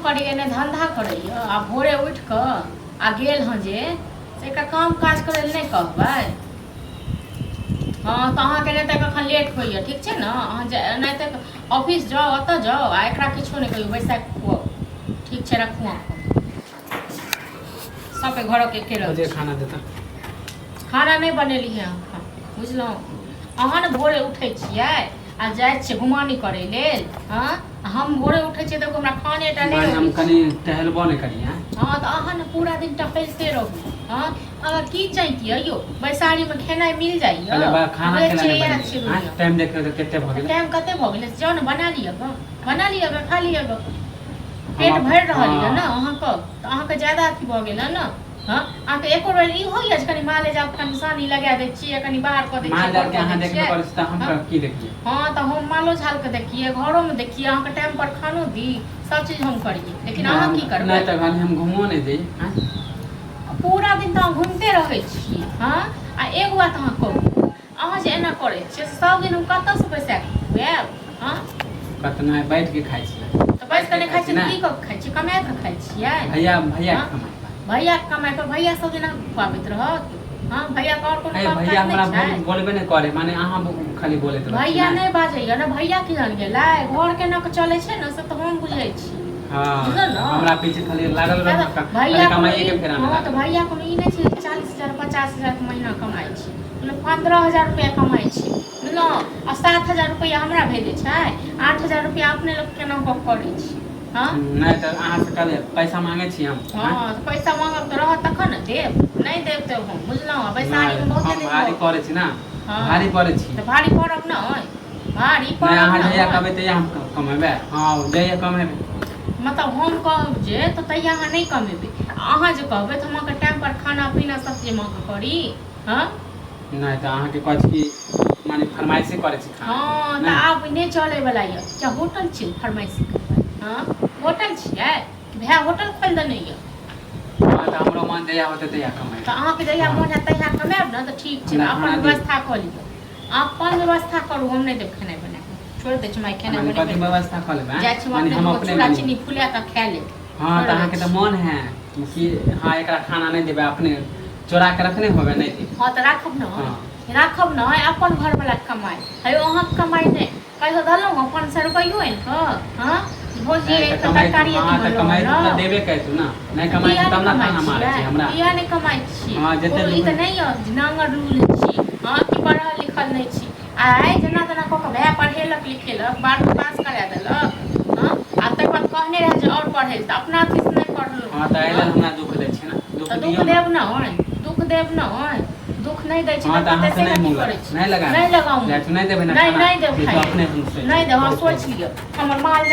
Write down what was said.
करिए ने धंधा करिए आ भोरे उठ क आ गेल हँ जे से एकरा काम काज करे ले नहीं कहबै। हाँ तो अहाँके नहीं तक अखन लेट होइए ठीक छै ने। अहाँ नहीं तक ऑफिस जाओ अतऽ जाओ आ एकरा किछो नहीं कहियो बैसा खुआओ ठीक छै। रखू सबके घर के केरल खाना देता खाना नहीं बनेली है बुझलहुँ। अहाँ ने भोरे उठै छियै आ जाइ छियै घुमानी करे लेल। हाँ हम भोरे उठै छियै तऽ हमरा खाने टा नहीं हम कनी टहलबो नहीं करी। हाँ तो अहाँ ने पूरा दिन टहलते रहू। हाँ अगर की चाहिए यो बैसारी में खेनाइ मिल जाइए खाना टाइम देख के केते भ गेल टाइम कते भ गेल जाओ ने बना लिअ खा लिअ पेट भरि रहल यऽ ने अहाँके तऽ अहाँके ज्यादा अथी भ गेल ने। हाँ अहाँके एको बेर ई होइए जे कनि माले जाओ कनि सानी लगा दै छियै कनि बाहर कऽ दै माल जाल के अहाँ देखबे करै छी त हम की देखिए। हाँ तो हम मालो झाल के देखिए घरों में देखिए अहाँके टाइम पर खानो दी सब चीज हम करिए लेकिन अहाँ की करबै। नहीं त हम घुमो नहीं दै पूरा दिन तो घूमते रहे छी। हाँ आ एगो बात अहाँ कहू अहाँ जे एना करे छियै सब दिन हम कतऽ से पैसा खुआएब। हाँ कतना बैठ के खाइ छी तो बैठ के नहीं खाइ छी की कब खाइ छी कमा के खाइ छियै। भैया कमाइ पर भैया सब दिन खुआबैत रहत। हाँ भैया का और कोनो काम भैया हमरा नहीं बोलबे नहीं करे माने अहाँ खाली बोलैत रहै। भैया नहीं बाजैया ना भैया की जान गेलै घर के न चले छै ना से तो हम बुझै छी। हां हमरा पीछे खाली लागल रह भैया कमाइए के फेरा में। हां तो भैया को ई नहीं छै 40,000 50,000 के महीना कमाई छी मतलब 15,000 रुपया कमाई छी बुझलो आ 7,000 रुपया हमरा भेजै छै 8,000 रुपया अपने लोग के नाम पर करै छी। हाँ नहीं तो अहाँ से कल पैसा मांगे छी हम। हाँ तो पैसा मांगब तो रहत तखन न देब नहीं देब तो हम बुझलो बैसारी में बहुत दिन भारी पड़े छी ना भारी पड़े छी तो भारी पड़ब न भारी पड़ब नहीं अहाँ जइया कहबै त हम कमेबै। हां जइया कमेबै मतलब हम कहब जे तो तैया अहाँ नहीं कमेबै अहाँ जे कहबै तो हम टाइम पर खाना पीना सब चीज मांग करी। हाँ नहीं तो अहाँ के कहै छी माने फरमाइशी करे छी खाना। हां त आब नहीं चले वाला ये क्या होटल छी फरमाइशी करबै। हाँ होटल छियै भैया होटल खोल देने ये। हां त हमरो मन जइया होते तइया कमाइ तो अहाँ के जइया मन है तइया कमाएब न त ठीक छै अपन व्यवस्था क लियो अपन व्यवस्था करू हम नहीं देब खाना बना के छोड़ दे छी माई खाना बना के व्यवस्था कर लेबै जाय छी हम अपने चूड़ा चीनी फुला के खा ले। हां त अहाँ के त मन है कि हां एकरा खाना नहीं देबै अपने चोरा के रखने होबे नहीं दे। हां त राखब न अपन घर वाला कमाई है अहाँ कमाई नहीं कहियो दलौ 500 रुपयो इन क। हां भोजी तरकारी कमाई त देबे कैतु ना नहीं कमाई तब ना खाना मारे छी हमरा किया नहीं कमाई छी। हां जते ई त नहीं है नांगर रूल छी। हां की पढ़ल लिखल नहीं छी आइ जना तना क के भैया पढ़ेलक लिखेलक 12वीं पास करा देलक। हां आ तक बाद कहने रहे जे और पढ़े त अपना अथी से नहीं पढ़लो। हां त आइले हमरा दुख दै छी ना दुख देब न दुख नहीं दै छी त कते से नहीं करे छी नहीं लगाऊ नहीं देबे ना नहीं देब अपने नहीं देब सोच लियो हमर माल